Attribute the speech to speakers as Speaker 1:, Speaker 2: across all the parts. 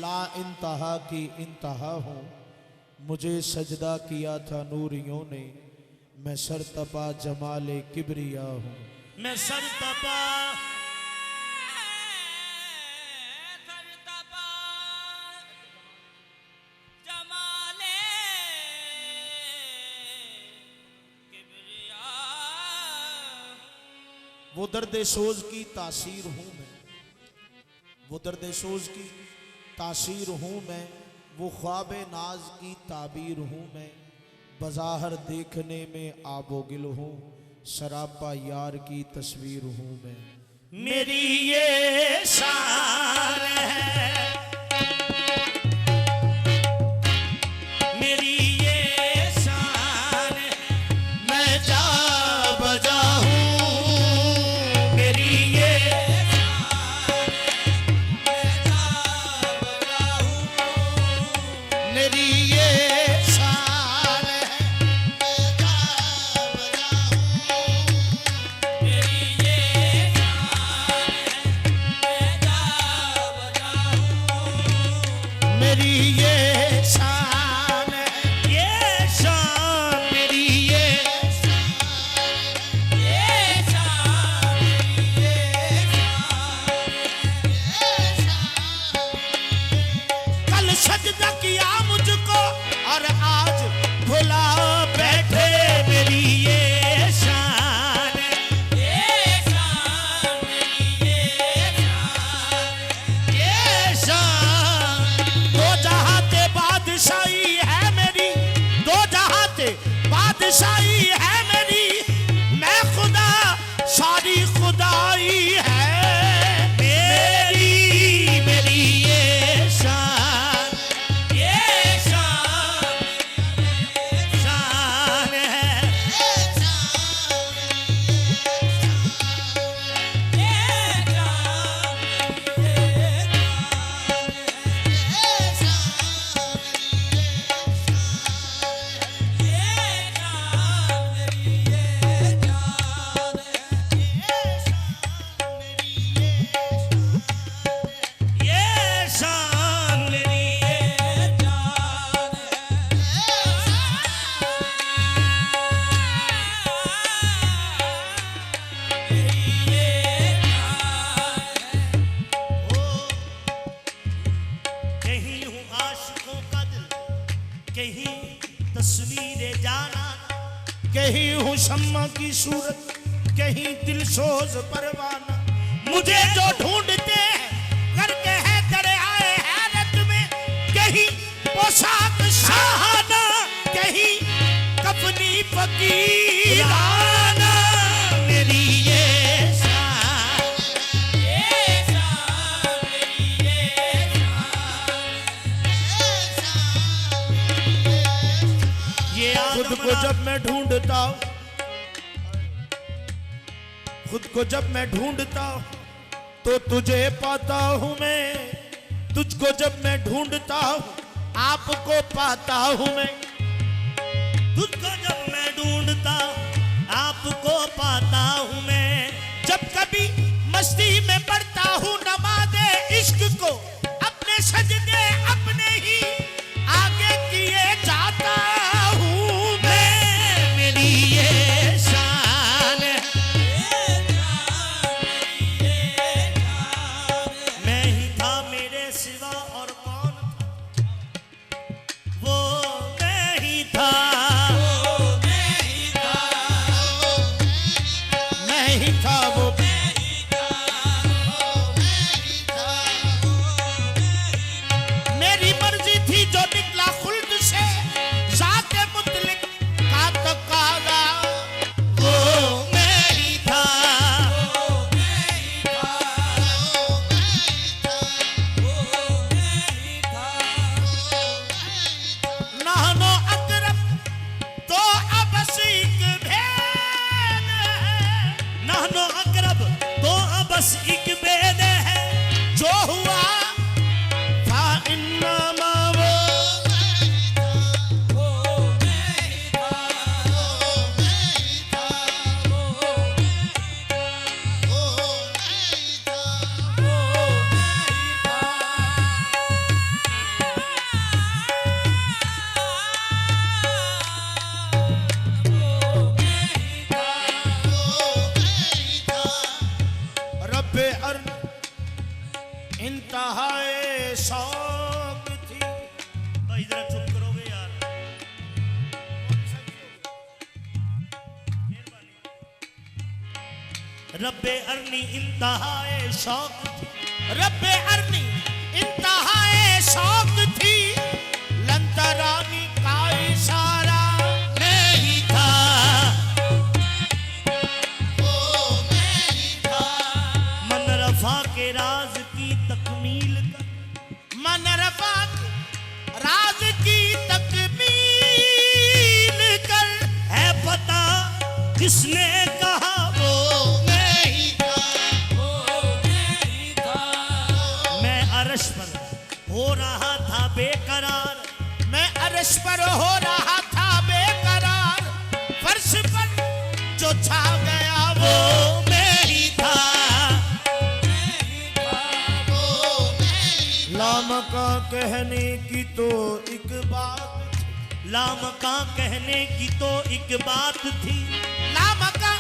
Speaker 1: ला इंतहा की इंतहा हूँ, मुझे सजदा किया था नूरियों ने, मैं सर तपा जमाले किबरिया हूँ।
Speaker 2: मैं सर तपा जमाले किबरिया।
Speaker 1: वो दर्द सोज की तासीर हूँ मैं, वो दर्द सोज की तासीर हूँ मैं, वो ख्वाब नाज की ताबीर हूँ मैं, बज़ाहर देखने में आबोगिल हूँ, सरापा यार की तस्वीर हूँ मैं।
Speaker 2: मेरी ये शान है, मेरी ये शान है, मैं जा बजा हूँ। मेरी ये शान है, मैं जा बजा हूँ।
Speaker 1: मेरी ये शान है, मैं जा बजा हूँ।
Speaker 2: मेरी ये शान है, मैं जा बजा हूँ।
Speaker 1: मेरी ये शान है,
Speaker 2: ये शान मेरी ये ये शान मेरी
Speaker 1: कल सजदा किया मुझको और आज भुला बैठे।
Speaker 2: मेरी ये शान ये शान मेरी
Speaker 1: ये शान दो जहां ते बादशाही है मेरी, दो जहां ते बादशाही है मेरी, मैं खुदा सारी खुदाई है मेरी। मेरी ये शान
Speaker 2: ये शान
Speaker 1: शान है,
Speaker 2: ये शान मेरी ये जान मेरी ये जान।
Speaker 1: कहीं हूँ आशिकों का दिल, कहीं तस्वीरें जाना, कहीं हूँ शम्मा की सूरत, कहीं दिलसोज परवाना। मुझे जो ढूंढते हैं करके है दरियाए हैरत में, कहीं पोशाक शाहाना, कहीं कफनी फकीराना। मेरी ये शान
Speaker 2: ये शान मेरी ये
Speaker 1: ये खुद को जब मैं ढूंढता हूँ, खुद को जब मैं ढूंढता हूँ तो तुझे पाता हूँ मैं, तुझको जब मैं ढूंढता हूँ आपको पाता हूँ मैं।
Speaker 2: तुझको जब मैं ढूंढता आपको पाता हूँ मैं।
Speaker 1: जब कभी मस्ती में पढ़ता हूँ नमाज़े इश्क को, अपने सजदे अपने ही आगे किए जाता हूँ मैं। मेरी ये शान है, मैं ही था मेरे सिवा और कौन था, वो मैं ही था, मैं ही था वो
Speaker 2: रब्बे अरनी इंतहाए शौक थी,
Speaker 1: रब्बे अरनी इंतहाए शौक थी, लंतरानी का इशारा
Speaker 2: मैं ही था, मन रफा के राज की तकमील कर,
Speaker 1: मन रफा के राज की तकमील कर,
Speaker 2: है पता किसने कहा वो मैं ही था, मैं अरश पर हो रहा था बेकरार,
Speaker 1: मैं अरश पर हो रहा था बेकरार, फर्श पर जो छा गया
Speaker 2: वो मैं ही था,
Speaker 1: लामका कहने की तो एक बात,
Speaker 2: लामका कहने की तो एक बात थी,
Speaker 1: लामका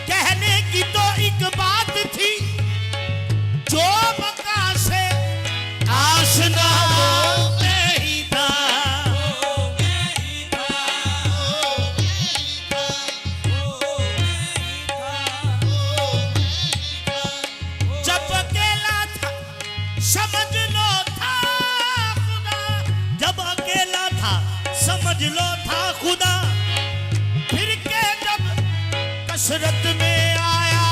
Speaker 1: कहने की तो एक बात थी, जो मका से
Speaker 2: आशना वो मैं ही था,
Speaker 1: जब अकेला था समझ लो था खुदा,
Speaker 2: जब अकेला था समझ लो था खुदा,
Speaker 1: फिर के जब कसरत में आया,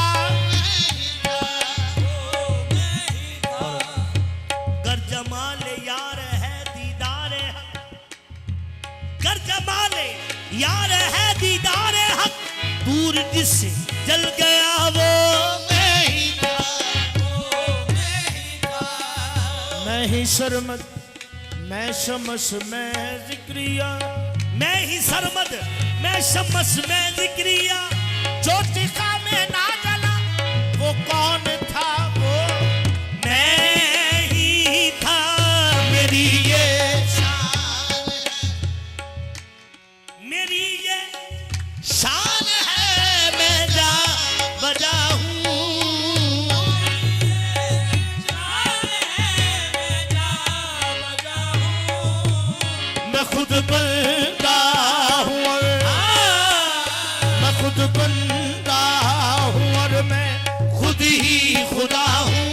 Speaker 2: गर जमाले यार है दीदारे हक, गर जमाले यार है दीदारे हक, दूर जिससे जल गया वो मैं ही था,
Speaker 1: मैं ही शर्मद मैं शमस मैं जिक्रिया,
Speaker 2: मैं ही सरमद मैं शमस मैं जिक्रिया,
Speaker 1: जो तिखा में ना जला वो कौन था वो
Speaker 2: मैं ही था, मेरी ये मेरी ये शान है, मैं जा बजा हूँ,
Speaker 1: मैं खुद बंदा हूँ और मैं खुद बंदा हूँ और मैं
Speaker 2: खुद ही खुदा हूँ,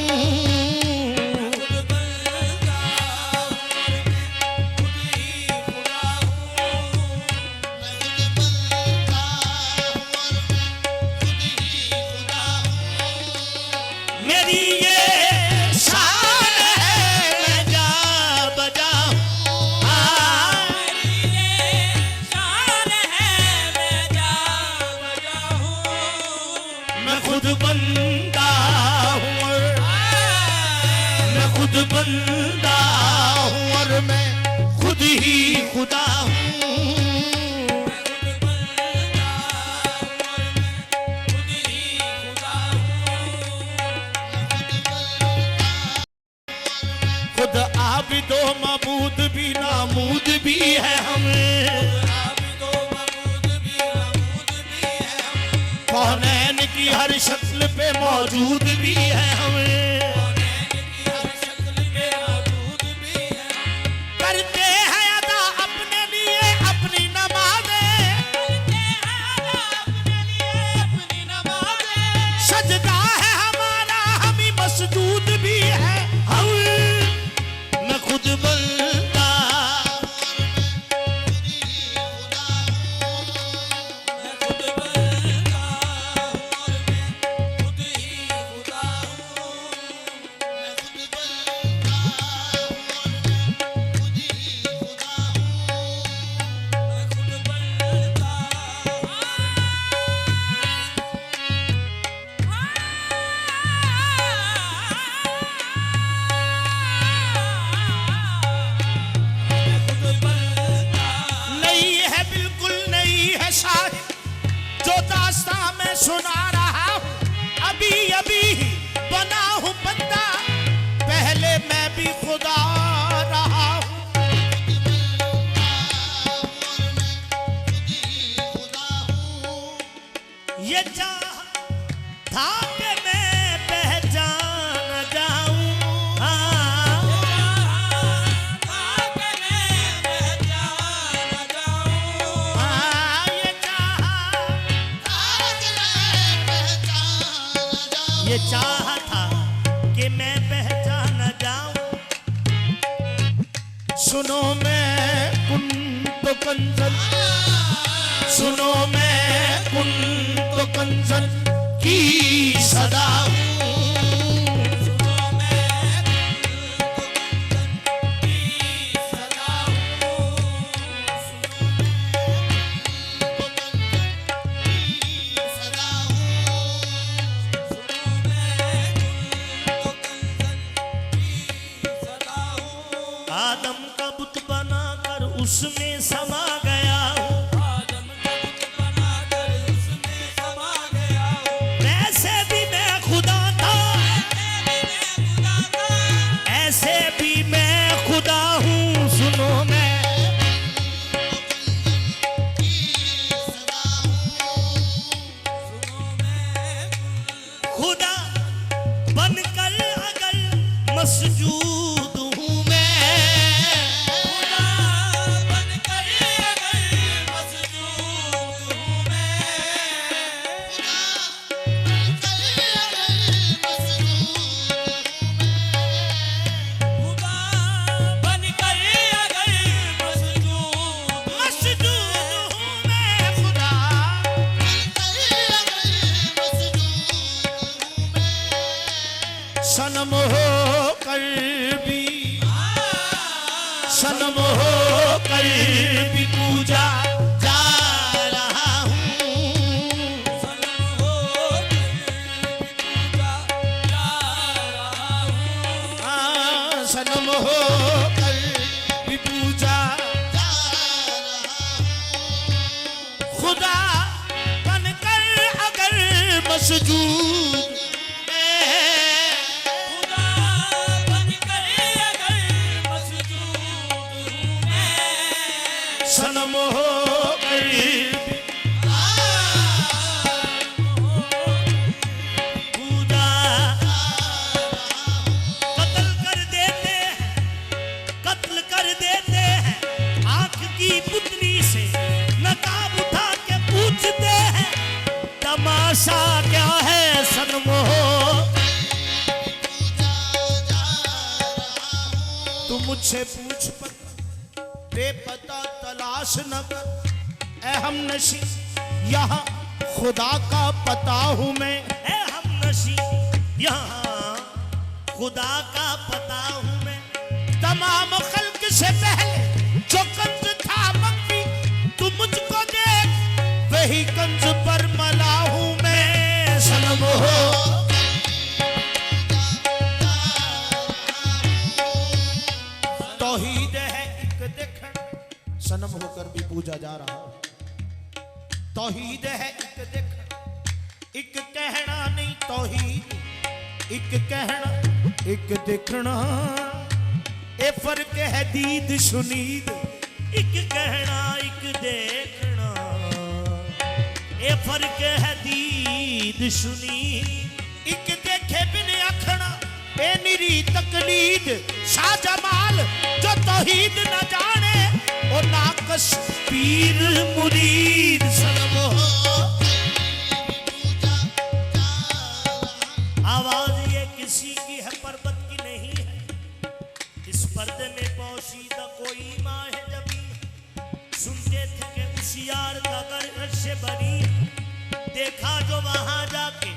Speaker 2: मेरी ये शान है, मैं जा बजा हूँ,
Speaker 1: मैं खुद बंदा हूँ और मैं खुद बंदा हूँ और मैं
Speaker 2: खुद ही खुदा हूँ,
Speaker 1: खुद आबिदो मबूद भी नामूद भी है हमें, कौनैन की हर शक्ल पे मौजूद भी है हमें, करते हैं अदा अपने लिए अपनी नमाज़ें, सजदा है हमारा हम ही मसजूद भी है,
Speaker 2: मैं खुद बंदा
Speaker 1: सुना रहा हूँ अभी अभी ही बना हूँ बंदा, पहले मैं भी खुदा रहा हूँ।
Speaker 2: ये चाह था कि मैं पहचान जाऊं,
Speaker 1: ये चाह था कि मैं पहचान
Speaker 2: ये चाहा था कि मैं पहचान जाऊं।
Speaker 1: सुनो मैं कुंत कंचन, सुनो मैं कुंत कंचन की सदा हूँ।
Speaker 2: आदम का बुत बनाकर उसमें समा गया हूँ।
Speaker 3: आदम का बुत बनाकर उसमें समा गया हूँ।
Speaker 2: वैसे भी मैं खुदा था, ऐसे भी मैं खुदा हूँ। सुनो मैं खुदा बनकर अगर मसजूद हूँ मैं,
Speaker 3: खुदा बनकर अगर मसजूद हूँ मैं, खुदा बनकर अगर
Speaker 2: मसजूद हूँ मैं खुदा।
Speaker 1: सनम हो कर भी, सनम हो कर भी पूजा जा रहा हूँ।
Speaker 3: सनम हो पूजा जा रहा हूँ।
Speaker 1: हाँ, सनम हो कर भी पूजा जा रहा हूँ। खुदा बनकर अगर मसजूद
Speaker 3: खुदा बनकर अगर मसजूद हूँ मैं,
Speaker 1: सनम हो कर
Speaker 2: पूजा कत्ल कर देते हैं, कत्ल कर देते हैं। आंख की पुतली से नकाब उठा के पूछते हैं तमाशा क्या है। सनम हो
Speaker 1: तू मुझसे पूछ पता, बेपता तलाश न कर। ए हम नशी यहाँ खुदा का पता हूँ मैं।
Speaker 2: है हम नशी यहाँ खुदा का पता हूँ मैं।
Speaker 1: तमाम खल्क से पहले जो कंज था मक्की, तू मुझको देख वही कंज पर मला हूँ मैं। सनम हो तौहीद है एक देखना, सनम होकर भी पूजा जा रहा हूँ। तौहीद है एक देखना, एक कहना नहीं। तौहीद एक कहना एक देखना, ए फर्क है दीद शुनीद।
Speaker 2: एक कहना एक देखना, ए फर्क है दीद सुनी।
Speaker 1: एक देखे बिन अखना, ए निरी तकलीद। शाहजमाल जो तौहीद न जाने, ओ नाकस पीर मुरीद। सनम हो
Speaker 2: आवाज ये किसी की है पर्वत की नहीं है। इस पर्दे में पोशीदा कोई माँ है जबी। सुनते थे कि उस यार का घर से बनी है। देखा जो वहां जाके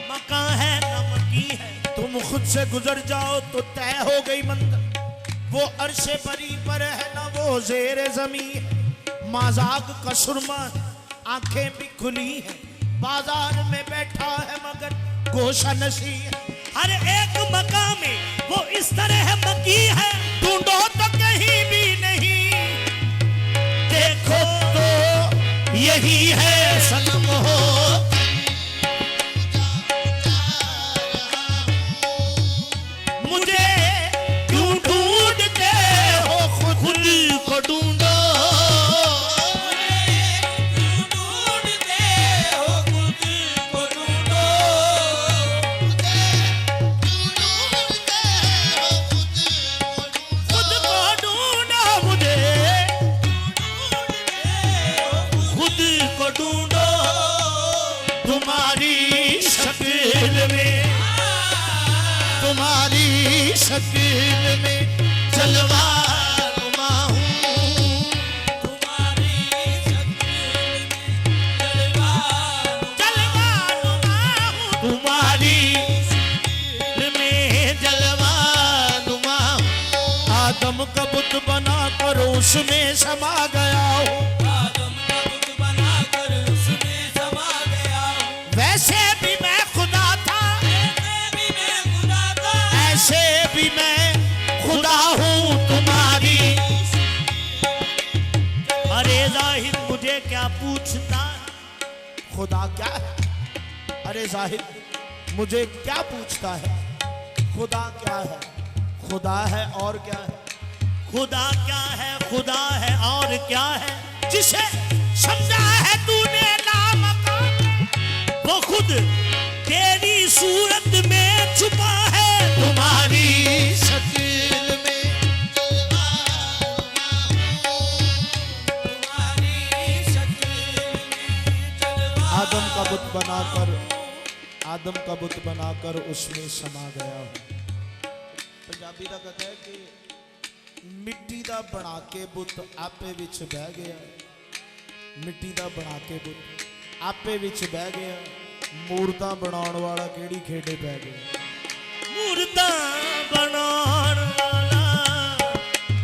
Speaker 2: मकान है नमकी है।
Speaker 1: तुम खुद से गुजर जाओ तो तय हो गई मंजिल। वो अर्शे परी पर है ना वो जेर जमी है। माजाक का सुरमा आंखें भी खुली है। बाजार में बैठा है मगर गोशा नशी है।
Speaker 2: हर एक मकाम में वो इस तरह मकी है।
Speaker 1: ढूंढो तो कहीं भी नहीं, देखो तो यही है। सनम हो मुझे क्यों ढूंढते हो, खुद को ढूंढो।
Speaker 3: ढूंढते हो खुद को ढूंढो।
Speaker 1: खुद को ढूंढो, मुझे खुद को ढूंढो। तुम्हारी शक्ल में शकील में जलवा नुमा हूँ,
Speaker 3: तुम्हारी शकील में जलवा
Speaker 2: जलवा नुमा हूँ,
Speaker 1: तुम्हारी शकील में जलवा नुमा हूँ। आदम का बुत बना कर उसमें समा गया हूँ,
Speaker 3: आदम का बुत बनाकर उसमें समा गया हूँ।
Speaker 1: वैसे भी मैं खुदा था,
Speaker 3: ऐसे भी मैं खुदा था,
Speaker 1: ऐसे भी मैं खुदा हूँ तुम्हारी।
Speaker 2: अरे जाहिद मुझे क्या पूछता,
Speaker 1: खुदा क्या है? अरे जाहिद मुझे क्या पूछता है? खुदा क्या है? खुदा है और क्या है?
Speaker 2: खुदा क्या है, खुदा है और क्या है, जिसे समझा है तूने लामकान, वो खुद तेरी सूरत में छुपा है।
Speaker 1: तुम्हारी शकील में
Speaker 3: तुम्हारी शकील में जलवा
Speaker 1: आदम का बुत बनाकर, आदम का बुत बनाकर उसमें समा गया हूँ। पंजाबी का कहता है कि मिट्टी दा बना के बुत आपे विच बह गया, मिट्टी दा बना के बुत आपे विच बह गया, मूर्तां बनाउण वाला केड़ी खेडे पै गया।
Speaker 2: मूर्तां बनाउण वाला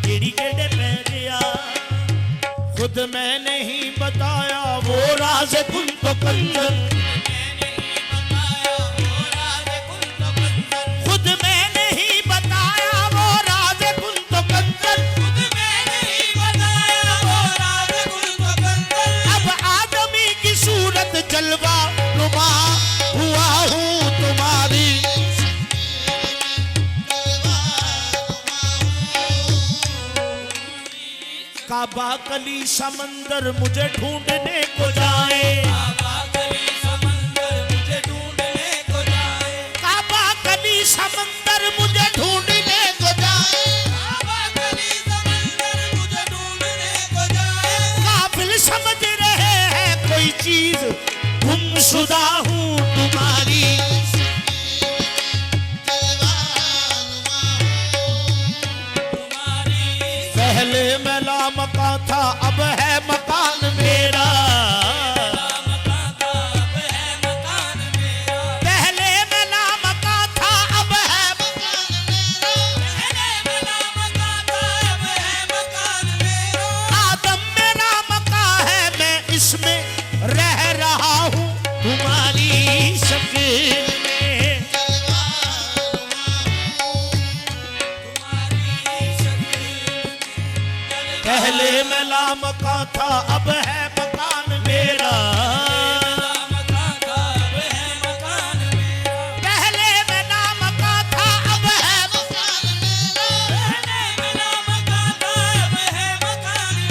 Speaker 2: केड़ी केड़े पै गया।
Speaker 1: खुद मैंने ही बताया वो राज कुल तो कंजर, खुद मैंने ही बताया वो राज कुल तो कंजर। अब आदमी की सूरत जलवा नुमा हुआ हूँ तुम्हारी। काबा कली समंदर मुझे ढूंढने को जाए, काबा कली समंदर मुझे ढूंढने को जाए। काबिल समझ रहे हैं कोई चीज गुमशुदा हूँ तुम्हारी। पहले मैं लामका था अब है मकान मेरा, पहले मैं लामका था अब है मकान मेरा। आदम मेरा मका है मैं इसमें रह रहा हूँ तुम्हारी शकील में। पहले मैं लामका था अब है मकान मेरा, पहले मैं लामका था अब है मकान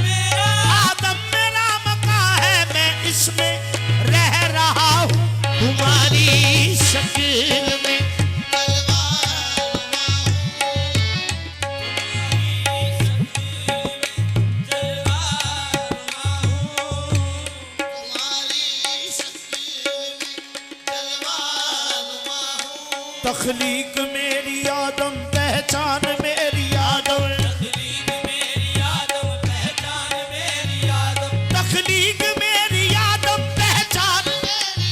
Speaker 1: मेरा। आदम मेरा मका है मैं इसमें रह रहा हूँ तुम्हारी शकील में। तखलीक मेरी आदम पहचान मेरी आदम, तखलीक मेरी आदम पहचान मेरी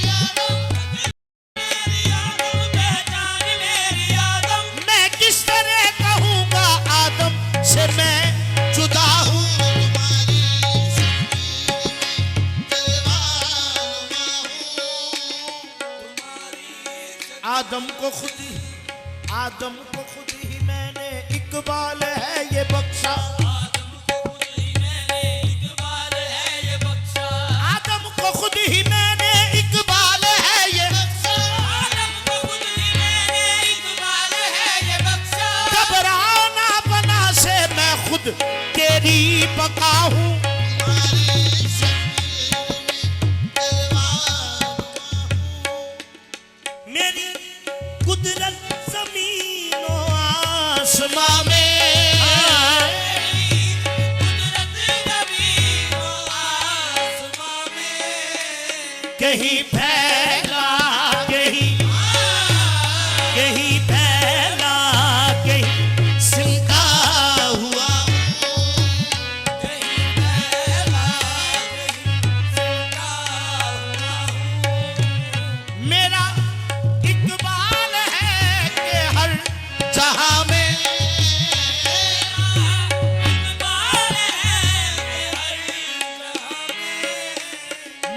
Speaker 1: आदम। मैं किस तरह कहूँगा आदम से मैं जुदा हूँ। आदम को खुद ही मैंने इकबाल है ये बख्शा, आदम को खुद ही मैंने इकबाल है ये बख्शा। घबराना बना से मैं खुद तेरी बका हूँ।
Speaker 2: मेरी कुदरत ज़मीनों आसमां में कहीं फैला, कहीं फैला, कहीं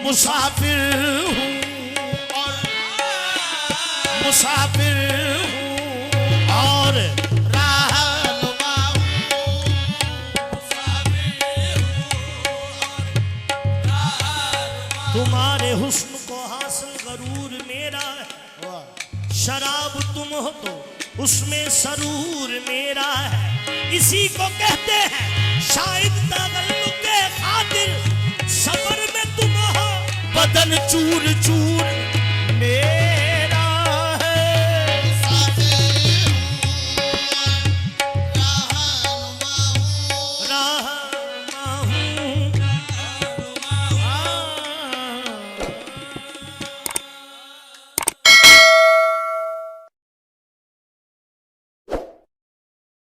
Speaker 1: मुसाफिर हूँ और मुसाफिर हूँ
Speaker 2: और
Speaker 1: रहनुमा हूँ।
Speaker 2: तुम्हारे हुस्न को हासिल गरूर मेरा है,
Speaker 1: वाह,
Speaker 2: शराब तुम हो तो उसमें सरूर मेरा है। इसी को कहते हैं शायद तगल्लुके खातिर, सफर में तुम हो बदन चूर चूर